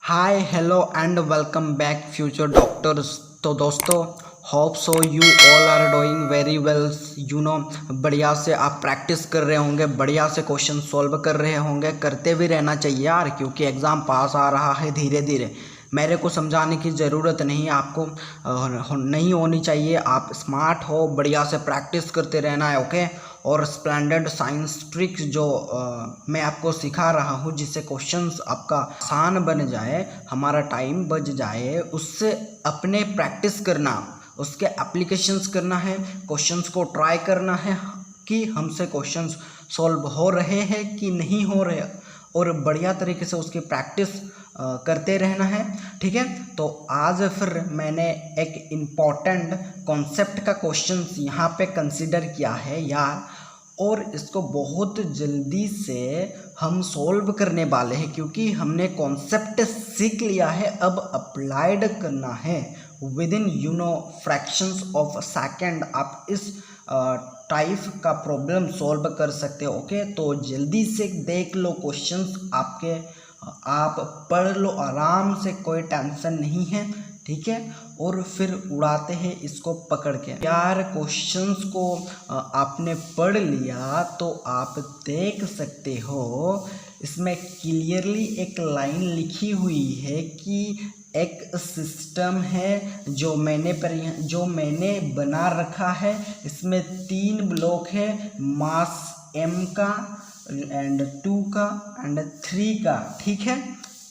Hi hello and welcome back future doctors. तो दोस्तों hope so you all are doing very well. बढ़िया से आप प्रैक्टिस कर रहे होंगे, बढ़िया से क्वेश्चन सॉल्व कर रहे होंगे। करते भी रहना चाहिए यार, क्योंकि एग्ज़ाम पास आ रहा है धीरे धीरे। मेरे को समझाने की ज़रूरत नहीं, आपको नहीं होनी चाहिए। आप स्मार्ट हो, बढ़िया से प्रैक्टिस करते रहना है, ओके। और स्प्लेंडेड साइंस ट्रिक्स जो मैं आपको सिखा रहा हूँ, जिससे क्वेश्चंस आपका आसान बन जाए, हमारा टाइम बच जाए, उससे अपने प्रैक्टिस करना, उसके एप्लीकेशंस करना है, क्वेश्चंस को ट्राई करना है कि हमसे क्वेश्चंस सॉल्व हो रहे हैं कि नहीं हो रहे, और बढ़िया तरीके से उसकी प्रैक्टिस करते रहना है, ठीक है। तो आज फिर मैंने एक इम्पॉर्टेंट कॉन्सेप्ट का क्वेश्चन यहाँ पे कंसिडर किया है यार, और इसको बहुत जल्दी से हम सॉल्व करने वाले हैं, क्योंकि हमने कॉन्सेप्ट सीख लिया है। अब अप्लाइड करना है with in fractions of second. आप इस टाइप का प्रॉब्लम सॉल्व कर सकते हो, ओके। तो जल्दी से देख लो क्वेश्चंस आपके, आप पढ़ लो आराम से, कोई टेंशन नहीं है, ठीक है। और फिर उड़ाते हैं इसको पकड़ के यार। क्वेश्चंस को आपने पढ़ लिया तो आप देख सकते हो, इसमें क्लियरली एक लाइन लिखी हुई है कि एक सिस्टम है जो मैंने बना रखा है। इसमें 3 ब्लॉक है, मास m का एंड 2 का एंड 3 का, ठीक है।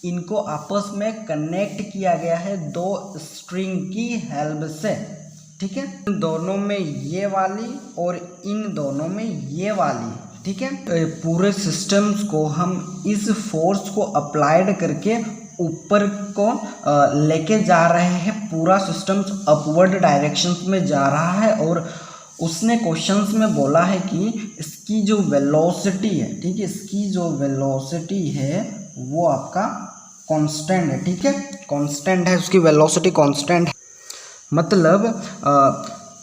इनको आपस में कनेक्ट किया गया है 2 स्ट्रिंग की हेल्प से, ठीक है। इन दोनों में ये वाली और इन दोनों में ये वाली, ठीक है। पूरे सिस्टम्स को हम इस फोर्स को अप्लाइड करके ऊपर को लेके जा रहे हैं। पूरा सिस्टम्स अपवर्ड डायरेक्शंस में जा रहा है, और उसने क्वेश्चंस में बोला है कि इसकी जो वेलोसिटी है, ठीक है, इसकी जो वेलोसिटी है वो आपका कांस्टेंट है, ठीक है। कांस्टेंट है, उसकी वेलोसिटी कांस्टेंट है।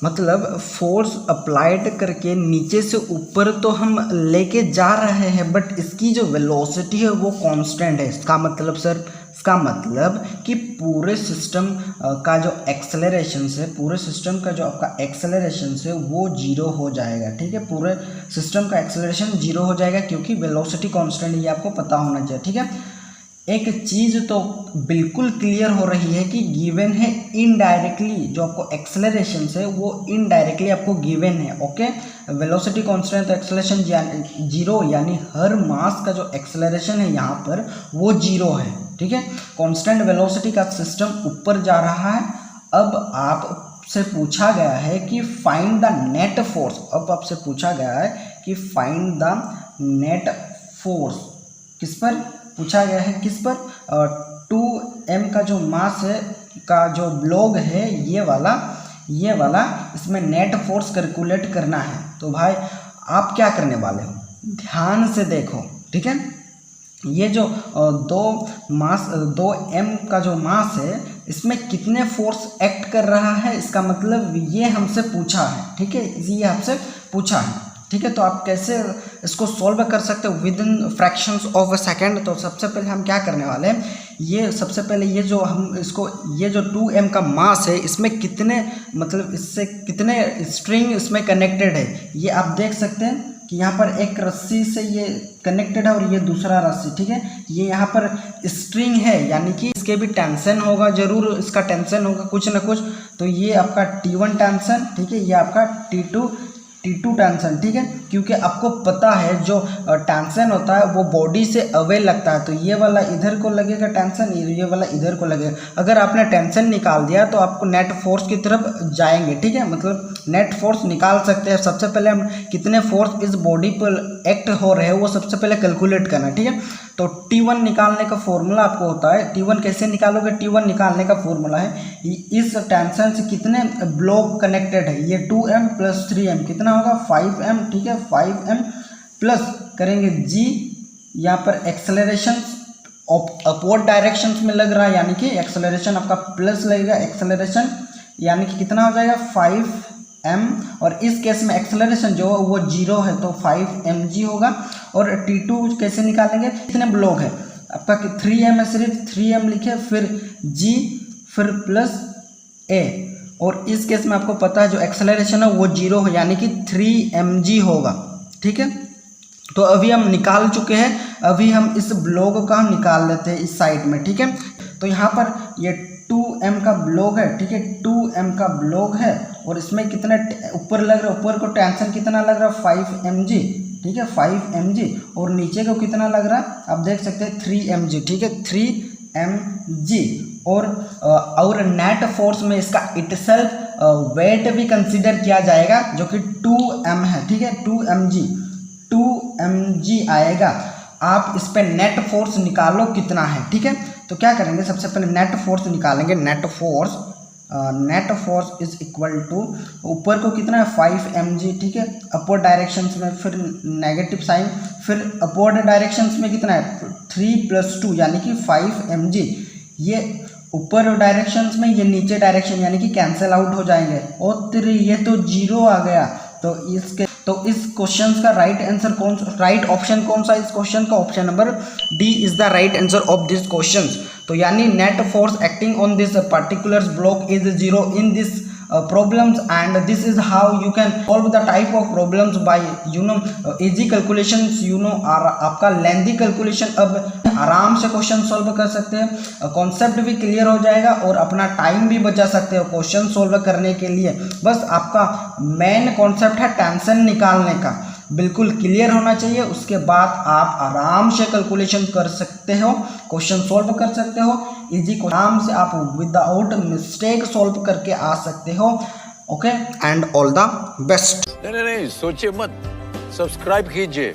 मतलब फोर्स अप्लाइड करके नीचे से ऊपर तो हम लेके जा रहे हैं, बट इसकी जो वेलोसिटी है वो कांस्टेंट है। इसका मतलब सर, इसका मतलब कि पूरे सिस्टम का जो एक्सेलरेशन है, पूरे सिस्टम का जो आपका एक्सेलरेशन है वो 0 हो जाएगा, ठीक है। पूरे सिस्टम का एक्सेलरेशन 0 हो जाएगा, क्योंकि वेलोसिटी कांस्टेंट, ये आपको पता होना चाहिए, ठीक है। एक चीज़ तो बिल्कुल क्लियर हो रही है कि गिवन है इनडायरेक्टली, जो आपको एक्सेलरेशन है वो इनडायरेक्टली आपको गिवन है, ओके। वेलोसिटी कांस्टेंट, तो एक्सेलरेशन 0, यानी हर मास का जो एक्सेलरेशन है यहाँ पर वो 0 है, ठीक है। कांस्टेंट वेलोसिटी का सिस्टम ऊपर जा रहा है। अब आपसे पूछा गया है कि फाइंड द नेट फोर्स। अब आपसे पूछा गया है कि फाइंड द नेट फोर्स। किस पर पूछा गया है, किस पर? 2m का जो मास है का जो ब्लॉक है, ये वाला इसमें नेट फोर्स कैलकुलेट करना है। तो भाई आप क्या करने वाले हो, ध्यान से देखो, ठीक है। ये जो 2m का जो मास है, इसमें कितने फोर्स एक्ट कर रहा है, इसका मतलब ये हमसे पूछा है, ठीक है। ये आपसे पूछा है, ठीक है। तो आप कैसे इसको सॉल्व कर सकते हो with in fractions of a second. तो सबसे पहले हम क्या करने वाले हैं, ये सबसे पहले ये जो हम इसको, ये जो 2m का मास है, इसमें कितने, मतलब इससे कितने स्ट्रिंग इसमें कनेक्टेड है, ये आप देख सकते हैं कि यहाँ पर एक रस्सी से ये कनेक्टेड है और ये दूसरा रस्सी, ठीक है। ये यहाँ पर स्ट्रिंग है, यानी कि इसके भी टेंशन होगा, जरूर इसका टेंशन होगा कुछ ना कुछ। तो ये आपका T1 टेंशन, ठीक है, ये आपका T2 टेंशन, ठीक है। क्योंकि आपको पता है जो टेंशन होता है वो बॉडी से अवे लगता है, तो ये वाला इधर को लगेगा टेंशन, ये वाला इधर को लगेगा। अगर आपने टेंशन निकाल दिया तो आपको नेट फोर्स की तरफ जाएंगे, ठीक है। मतलब नेट फोर्स निकाल सकते हैं। सबसे पहले हम कितने फोर्स इस बॉडी पर एक्ट हो रहे हैं वो सबसे पहले कैलकुलेट करना, ठीक है। तो T1 निकालने का फॉर्मूला आपको होता है, T1 कैसे निकालोगे, T1 निकालने का फॉर्मूला है, इस टेंशन से कितने ब्लॉक कनेक्टेड है, ये 2m प्लस 3m कितना होगा, 5m, ठीक है। 5m प्लस करेंगे g, यहाँ पर एक्सेलरेशन अपवर्ड डायरेक्शन में लग रहा है, यानी कि एक्सेलरेशन आपका प्लस लगेगा, एक्सेलरेशन यानी कि कितना हो जाएगा 5m, और इस केस में एक्सेलरेशन जो वो 0 है तो 5mg होगा। और T2 कैसे निकालेंगे, कितने ब्लॉक है, आपका 3m है, सिर्फ 3m लिखे, फिर g, फिर प्लस a, और इस केस में आपको पता है जो एक्सेलरेशन है वो 0 है, यानी कि 3mg होगा। ठीक है, तो अभी हम निकाल चुके हैं, अभी हम इस ब्लॉक का निकाल लेते हैं इस साइड में। ठीक है, तो यहाँ पर ये 2m का ब्लॉक है। ठीक है, 2m का ब्लॉक है और इसमें कितना ऊपर लग रहा है, ऊपर को टेंशन कितना लग रहा है 5mg। ठीक है, 5mg, और नीचे को कितना लग रहा है आप देख सकते हैं 3mg। ठीक है, 3mg, और नेट फोर्स में इसका इटसेल्फ वेट भी कंसीडर किया जाएगा जो कि 2m है। ठीक है, 2mg आएगा। आप इस पे नेट फोर्स निकालो कितना है। ठीक है, तो क्या करेंगे, सबसे पहले नेट फोर्स निकालेंगे। Net force is equal to, ऊपर को कितना है 5mg। ठीक है, अपवर्ड डायरेक्शंस में, फिर नेगेटिव साइन, फिर अपवर्ड डायरेक्शंस में कितना है 3 + 2 यानी कि 5mg। ये ऊपर डायरेक्शंस में, ये नीचे डायरेक्शन यानी कि कैंसिल आउट हो जाएंगे, और 3 ये तो 0 आ गया। तो इस क्वेश्चन का राइट ऑप्शन कौन सा इस क्वेश्चन का? Option number D is the right answer of this question. तो यानी net force acting on this particular block is 0 in this problems, and this is how you can solve the type of problems by easy calculations, और आपका lengthy calculation अब आराम से question solve कर सकते हैं, कॉन्सेप्ट भी क्लियर हो जाएगा और अपना टाइम भी बचा सकते हो क्वेश्चन सॉल्व करने के लिए। बस आपका मेन कॉन्सेप्ट है टेंशन निकालने का, बिल्कुल क्लियर होना चाहिए। उसके बाद आप आराम से कैलकुलेशन कर सकते हो, क्वेश्चन सॉल्व कर सकते हो इजी, आराम से आप विदाउट मिस्टेक सॉल्व करके आ सकते हो। Okay, and all the best. नहीं, सोचिए मत, सब्सक्राइब कीजिए।